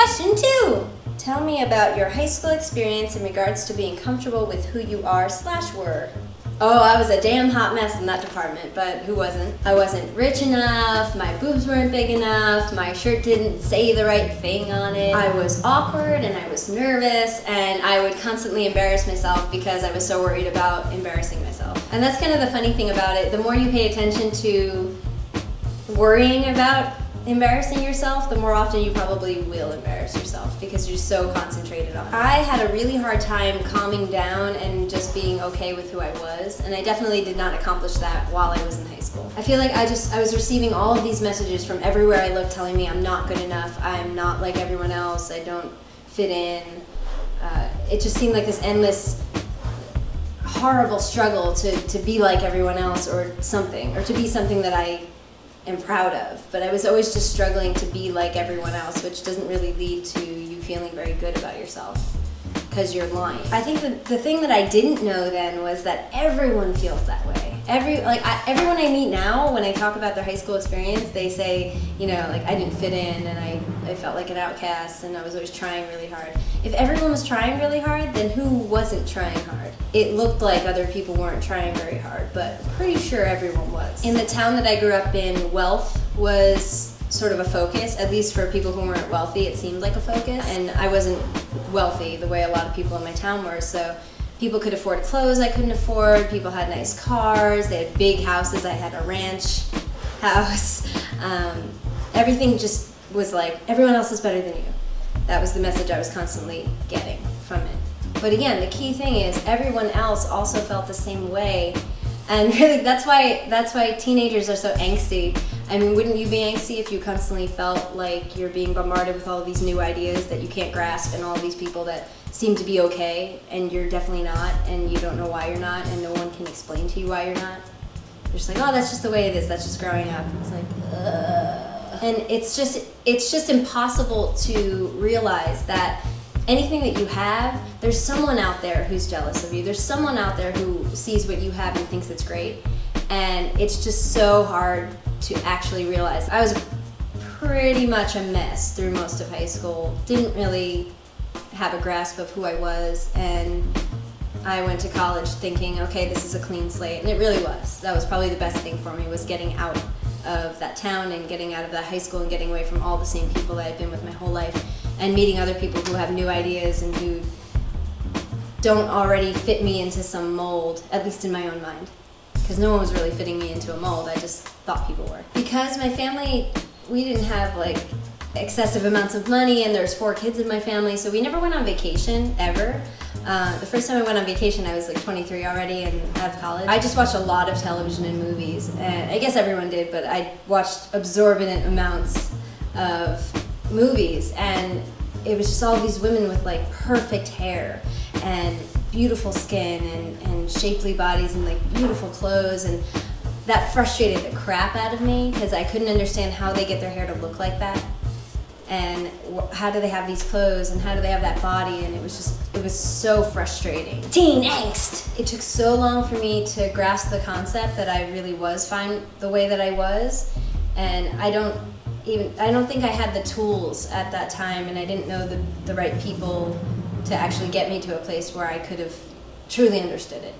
Question 2. Tell me about your high school experience in regards to being comfortable with who you are/were. Oh, I was a damn hot mess in that department, but who wasn't? I wasn't rich enough, my boobs weren't big enough, my shirt didn't say the right thing on it. I was awkward and I was nervous, and I would constantly embarrass myself because I was so worried about embarrassing myself. And that's kind of the funny thing about it. The more you pay attention to worrying about embarrassing yourself, the more often you probably will embarrass yourself because you're so concentrated on it. I had a really hard time calming down and just being okay with who I was, and I definitely did not accomplish that while I was in high school. I feel like I was receiving all of these messages from everywhere I looked telling me I'm not good enough, I'm not like everyone else, I don't fit in. It just seemed like this endless horrible struggle to be like everyone else or something, or to be something that I am proud of, but I was always just struggling to be like everyone else, which doesn't really lead to you feeling very good about yourself because you're lying. I think the thing that I didn't know then was that everyone feels that way. Everyone I meet now, when I talk about their high school experience, they say, you know, like I didn't fit in and I felt like an outcast and I was always trying really hard. If everyone was trying really hard, then who wasn't trying hard? It looked like other people weren't trying very hard, but I'm pretty sure everyone was. In the town that I grew up in, wealth was sort of a focus, at least for people who weren't wealthy. It seemed like a focus, and I wasn't wealthy the way a lot of people in my town were, so people could afford clothes I couldn't afford, people had nice cars, they had big houses, I had a ranch house. Everything just was like, everyone else is better than you. That was the message I was constantly getting from it. But again, the key thing is everyone else also felt the same way, and really that's why teenagers are so angsty. I mean, wouldn't you be angsty if you constantly felt like you're being bombarded with all of these new ideas that you can't grasp and all of these people that seem to be okay and you're definitely not, and you don't know why you're not, and no one can explain to you why you're not? You're just like, oh, that's just the way it is, that's just growing up. It's like, ugh. And it's just impossible to realize that anything that you have, there's someone out there who's jealous of you. There's someone out there who sees what you have and thinks it's great. And it's just so hard to actually realize. I was pretty much a mess through most of high school. Didn't really have a grasp of who I was, and I went to college thinking, okay, this is a clean slate, and it really was. That was probably the best thing for me, was getting out of that town and getting out of that high school and getting away from all the same people that I've been with my whole life, and meeting other people who have new ideas and who don't already fit me into some mold, at least in my own mind. Because no one was really fitting me into a mold, I just thought people were. Because my family, we didn't have like excessive amounts of money, and there's 4 kids in my family, so we never went on vacation, ever. The first time I went on vacation, I was like 23 already and out of college. I just watched a lot of television and movies, and I guess everyone did, but I watched absorbent amounts of movies, and it was just all these women with like perfect hair and beautiful skin and shapely bodies and like beautiful clothes, and that frustrated the crap out of me because I couldn't understand how they get their hair to look like that, and how do they have these clothes, and how do they have that body, and it was so frustrating. Teen angst! It took so long for me to grasp the concept that I really was fine the way that I was, and I don't think I had the tools at that time, and I didn't know the right people to actually get me to a place where I could have truly understood it.